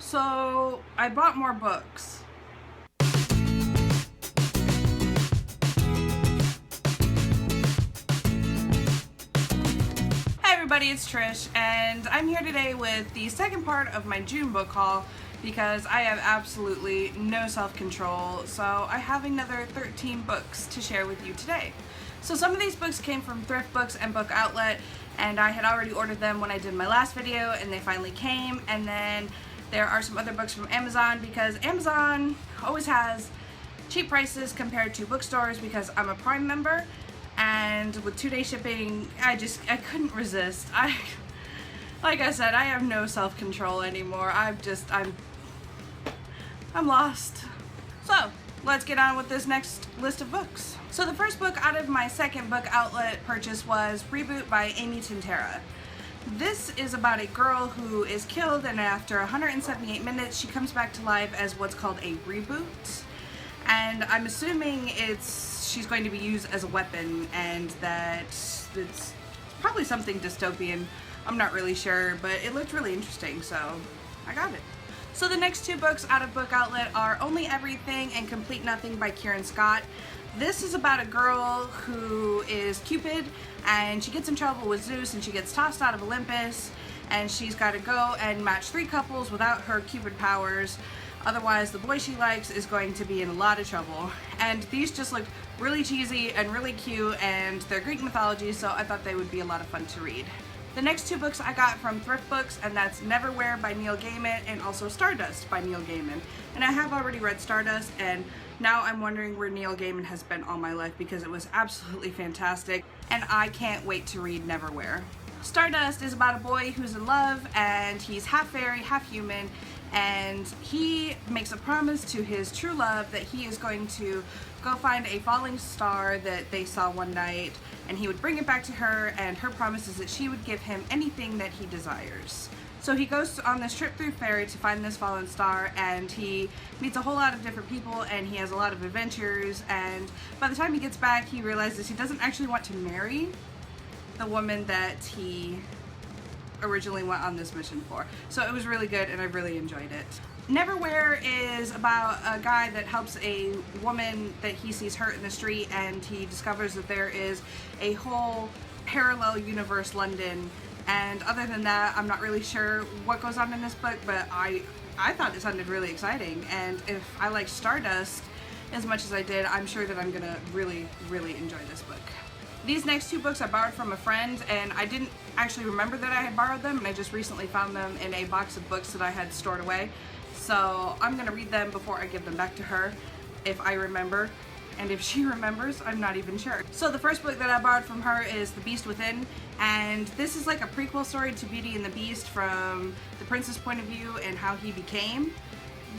So I bought more books. Hey everybody, it's Trish, and I'm here today with the second part of my June book haul because I have absolutely no self-control, so I have another 13 books to share with you today. So some of these books came from thrift books and book outlet, and I had already ordered them when I did my last video, and they finally came. And then there are some other books from Amazon because Amazon always has cheap prices compared to bookstores because I'm a Prime member, and with 2-day shipping, I couldn't resist. Like I said, I have no self-control anymore. I'm lost. So let's get on with this next list of books. So the first book out of my second book outlet purchase was Reboot by Amy Tintera. This is about a girl who is killed, and after 178 minutes she comes back to life as what's called a reboot. And I'm assuming she's going to be used as a weapon, and that it's probably something dystopian. I'm not really sure, but it looked really interesting, so I got it. So the next two books out of book outlet are Only Everything and Complete Nothing by Kieran Scott. This is about a girl who is Cupid, and she gets in trouble with Zeus and she gets tossed out of Olympus, and she's got to go and match 3 couples without her Cupid powers. Otherwise the boy she likes is going to be in a lot of trouble. And these just look really cheesy and really cute, and they're Greek mythology, so I thought they would be a lot of fun to read. The next two books I got from thrift books, and that's Neverwhere by Neil Gaiman and also Stardust by Neil Gaiman. And I have already read Stardust, and now I'm wondering where Neil Gaiman has been all my life because it was absolutely fantastic, and I can't wait to read Neverwhere. Stardust is about a boy who's in love, and he's half fairy, half human, and he makes a promise to his true love that he is going to go find a falling star that they saw one night, and he would bring it back to her, and her promise is that she would give him anything that he desires. So he goes on this trip through fairy to find this fallen star, and he meets a whole lot of different people, and he has a lot of adventures, and by the time he gets back he realizes he doesn't actually want to marry the woman that he originally went on this mission for. So it was really good, and I really enjoyed it. Neverwhere is about a guy that helps a woman that he sees hurt in the street, and he discovers that there is a whole parallel universe London. And other than that, I'm not really sure what goes on in this book, but I thought it sounded really exciting, and if I like Stardust as much as I did, I'm sure that I'm gonna really, really enjoy this book. These next two books I borrowed from a friend, and I didn't actually remember that I had borrowed them, and I just recently found them in a box of books that I had stored away. So I'm gonna read them before I give them back to her, if I remember. And if she remembers, I'm not even sure. So the first book that I borrowed from her is The Beast Within, and this is like a prequel story to Beauty and the Beast from the prince's point of view and how he became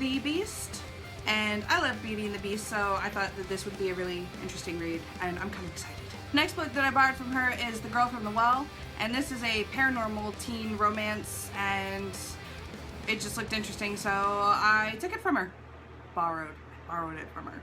the Beast. And I love Beauty and the Beast, so I thought that this would be a really interesting read, and I'm kind of excited. Next book that I borrowed from her is The Girl from the Well, and this is a paranormal teen romance, and it just looked interesting, so I took it from her. Borrowed it from her.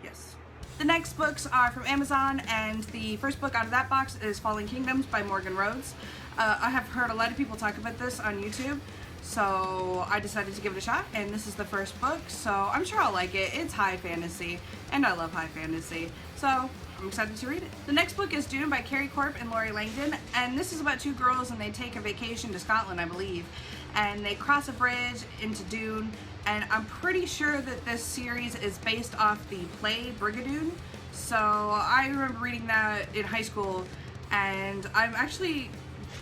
Yes. The next books are from Amazon, and the first book out of that box is Falling Kingdoms by Morgan Rhodes. I have heard a lot of people talk about this on YouTube, so I decided to give it a shot, and this is the first book, so I'm sure I'll like it. It's high fantasy, and I love high fantasy, so I'm excited to read it. The next book is Dune by Carrie Corp and Laurie Langdon, and this is about two girls, and they take a vacation to Scotland, I believe, and they cross a bridge into Dune, and I'm pretty sure that this series is based off the play Brigadoon. So I remember reading that in high school, and I'm actually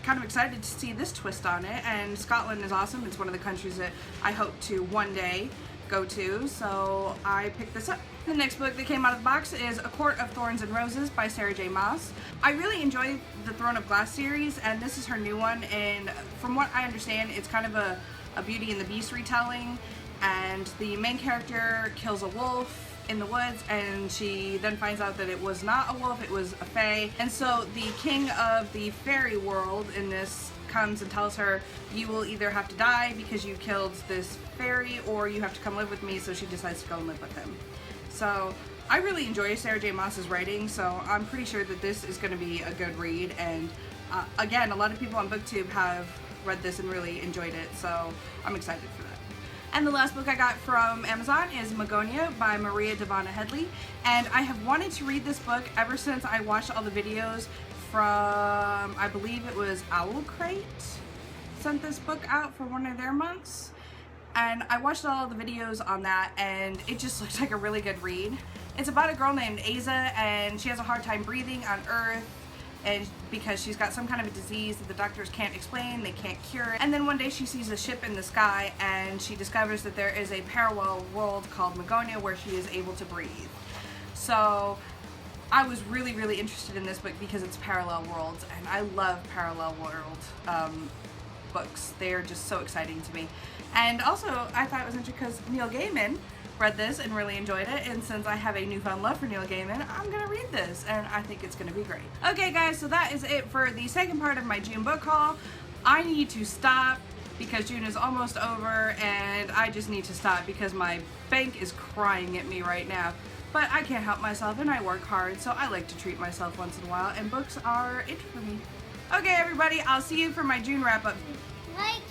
kind of excited to see this twist on it, and Scotland is awesome. It's one of the countries that I hope to one day go to, so I picked this up. The next book that came out of the box is A Court of Thorns and Roses by Sarah J. Maas. I really enjoy the Throne of Glass series, and this is her new one, and from what I understand, it's kind of a Beauty and the Beast retelling, and the main character kills a wolf in the woods, and she then finds out that it was not a wolf, it was a fae. And so the king of the fairy world in this comes and tells her, you will either have to die because you killed this fairy, or you have to come live with me. So she decides to go and live with him. So I really enjoy Sarah J. Maas's writing, so I'm pretty sure that this is going to be a good read. And again, a lot of people on BookTube have read this and really enjoyed it, so I'm excited for that. And the last book I got from Amazon is Magonia by Maria Devana Headley, and I have wanted to read this book ever since I watched all the videos from, I believe it was Owl Crate sent this book out for one of their months, and I watched all the videos on that and it just looks like a really good read. It's about a girl named Aza, and she has a hard time breathing on Earth, and because she's got some kind of a disease that the doctors can't explain, they can't cure it. And then one day she sees a ship in the sky and she discovers that there is a parallel world called Magonia where she is able to breathe. So I was really, really interested in this book because it's parallel worlds, and I love parallel world books. They're just so exciting to me. And also I thought it was interesting because Neil Gaiman read this and really enjoyed it, and since I have a newfound love for Neil Gaiman, I'm gonna read this and I think it's gonna be great. Okay guys, so that is it for the second part of my June book haul. I need to stop because June is almost over and I just need to stop because my bank is crying at me right now. But I can't help myself and I work hard, so I like to treat myself once in a while, and books are it for me. Okay everybody, I'll see you for my June wrap up. Like